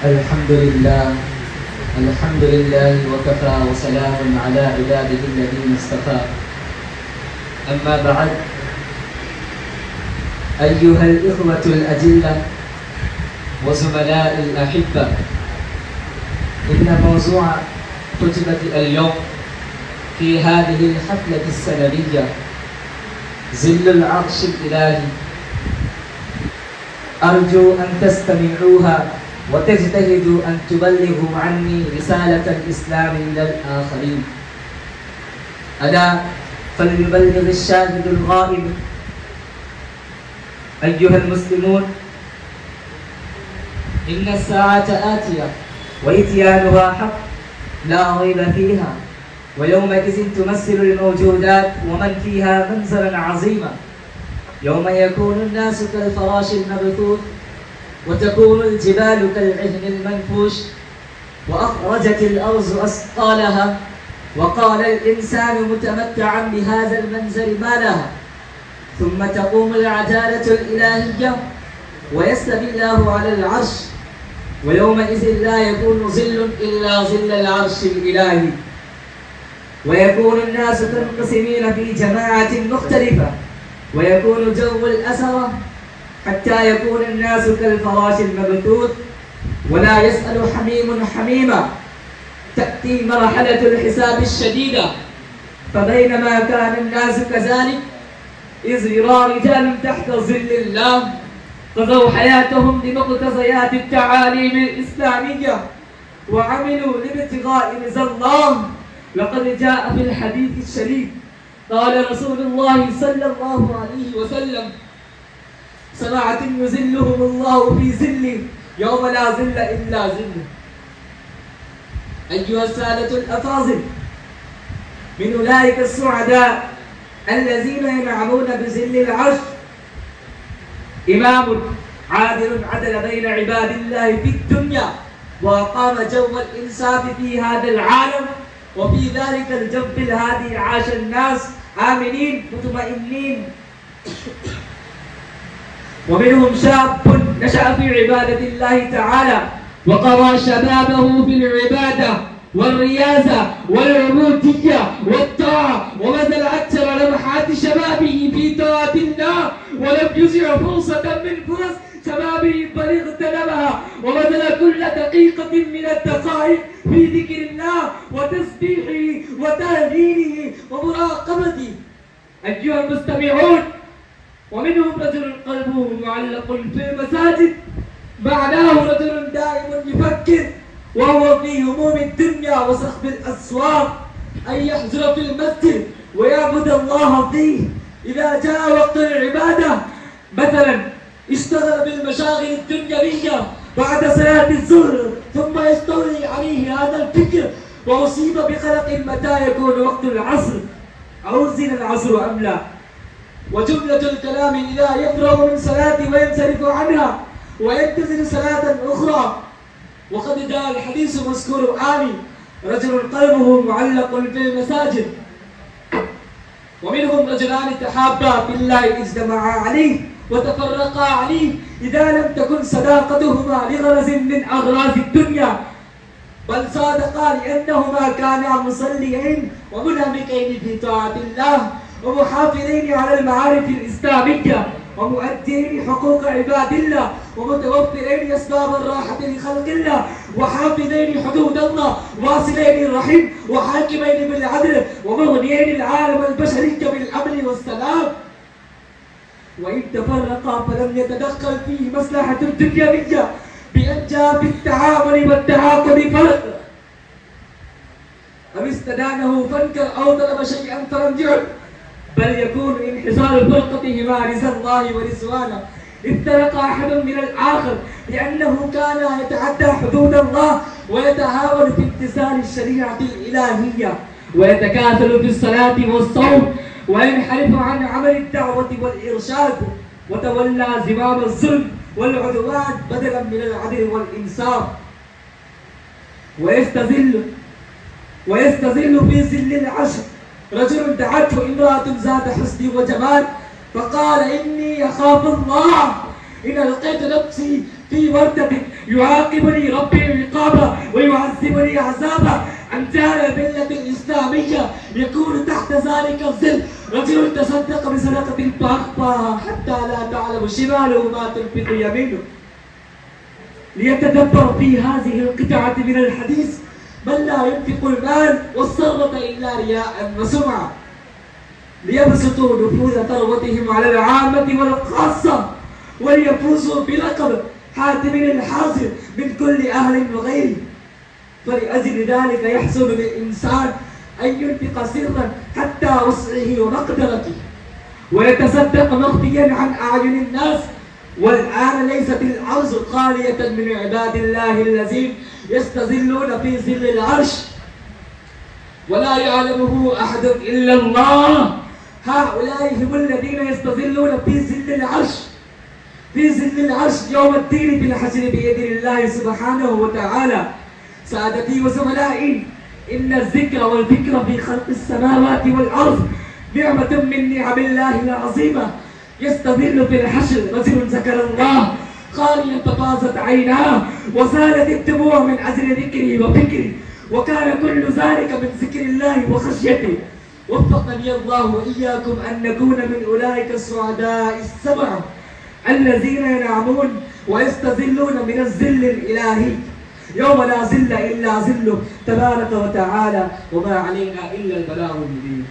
الحمد لله وكفى وسلام على عباده الذين اصطفى. أما بعد، أيها الإخوة الأجلة وزملاء الأحبة، إن موضوع خطبة اليوم في هذه الحفلة السنوية ظل العرش الإلهي. أرجو أن تستمعوها وتجتهدوا أن تبلغوا عني رسالة الإسلام إلى الآخرين. ألا فليبلغ الشاهد الغائب. أيها المسلمون، إن الساعة آتية وإتيانها حق لا ريب فيها، ويومئذ تمثل الموجودات ومن فيها منظرا عظيما. يوم يكون الناس كالفراش المبثوث، وتكون الجبال كالعهن المنفوش، وأخرجت الأرض أثقالها، وقال الإنسان متمتعا بهذا المنظر ما لها. ثم تقوم العدالة الإلهية ويستوي الله على العرش، ويومئذ لا يكون ظل إلا ظل العرش الإلهي، ويكون الناس منقسمين في جماعة مختلفة، ويكون جو الأسرة حتى يكون الناس كالفراش المبثوث، ولا يسأل حميم حميما. تأتي مرحلة الحساب الشديدة، فبينما كان الناس كذلك إذ يرى رجال تحت ظل الله قضوا حياتهم بمقتضيات التعاليم الإسلامية وعملوا لابتغاء رضا الله. لقد جاء في الحديث الشريف قال رسول الله صلى الله عليه وسلم: 7 يظلهم الله في ظله يوم لا ظل إلا ظله. أيها السادة الأفاضل، من أولئك السعداء الذين ينعمون بظل العرش إمام عادل عدل بين عباد الله في الدنيا، وأقام جو الإنصاف في هذا العالم، وفي ذلك الجو الهادي عاش الناس آمنين مطمئنين. ومنهم شاب نشأ في عبادة الله تعالى وقضى شبابه بالعبادة والرياضة والعبودية والطاعة، وبذل أكثر لمحات شبابه في طاعة الله، ولم يضيع فرصة من فرص شبابه بل اغتنمها، وبذل كل دقيقة من الدقائق في ذكر الله وتسبيحه وتهليله ومراقبته. أيها المستمعون، ومنهم رجل قلبه معلق في المساجد، معناه رجل دائما يفكر وهو في هموم الدنيا وصخب الأسواق أن يحضر في المسجد ويعبد الله فيه. إذا جاء وقت العبادة مثلا اشتغل بالمشاغل الدنيوية بعد صلاة الظهر، ثم يستولي عليه هذا الفكر وأصيب بقلق متى يكون وقت العصر، أوزن العصر أم لا. وجملة الكلام إذا يفرغ من صلاة وينصرف عنها وينتظر صلاة أخرى. وقد جاء الحديث مذكور آني: رجل قلبه معلق في المساجد. ومنهم رجلان تحابا في الله اجتمعا عليه وتفرقا عليه، إذا لم تكن صداقتهما لغرض من أغراض الدنيا، بل صادقا لأنهما كانا مصليين ومنهمكين في طاعة الله ومحافظين على المعارف الإسلامية ومؤدين حقوق عباد الله ومتوفرين أسباب الراحة لخلق الله وحافظين حدود الله واصلين الرحم وحاكمين بالعدل ومغنيين العالم البشري بالأمن والسلام. وإن تفرقا فلم يتدخل فيه مصلحة الدنيوية بأن جاء في التعامل والتعاقد فرق، أو استدانه فانكر أو طلب شيئا فرجع، بل يكون انحصار فرقتهما رضا الله ورضوانه. افترق أحد من الآخر لأنه كان يتعدى حدود الله ويتهاون في امتثال الشريعة الإلهية ويتكاسل في الصلاة والصوم وينحرف عن عمل الدعوة والإرشاد، وتولى زمام الظلم والعدوان بدلا من العدل والإنصاف. ويستظل في ظل العشر رجل دعته امرأة ذات حسن وجمال فقال: إني أخاف الله إن لقيت نفسي في وردة يعاقبني ربي عقابا ويعذبني عذابا. أمثال الملة الإسلامية يكون تحت ذلك الظل رجل تصدق بصدقة فأخفاها حتى لا تعلم شماله ما تنفق يمينه. ليتدبر في هذه القطعة من الحديث من لا ينفق المال والثروة إلا رياء وسمعة، ليبسطوا نفوذ ثروتهم على العامة والخاصة وليفوزوا بلقب حاتم الحاصل من كل أهل وغيره. فلأجل ذلك يحصل للإنسان أن ينفق سرا حتى وسعه ومقدرته ويتصدق مخفيا عن أعين الناس. والآن ليست الأرض خالية من عباد الله الذين يستظلون في ظل العرش ولا يعلمه أحد إلا الله. هؤلاء هم الذين يستظلون في ظل العرش، في ظل العرش يوم الدين في الحشر بإذن الله سبحانه وتعالى. سادتي وزملائي، إن الذكر والفكر في خلق السماوات والأرض نعمة من نعم الله العظيمة. يستظل في الحشر رجل ذكر الله خاليا ففاضت عيناه وسالت الدموع من أجل ذكره وفكره، وكان كل ذلك من ذكر الله وخشيته. وفقني الله وإياكم أن نكون من أولئك السعداء السبعة الذين ينعمون ويستظلون من الظل الإلهي يوم لا ظل إلا ظله تبارك وتعالى، وما علينا إلا البلاغ المبين.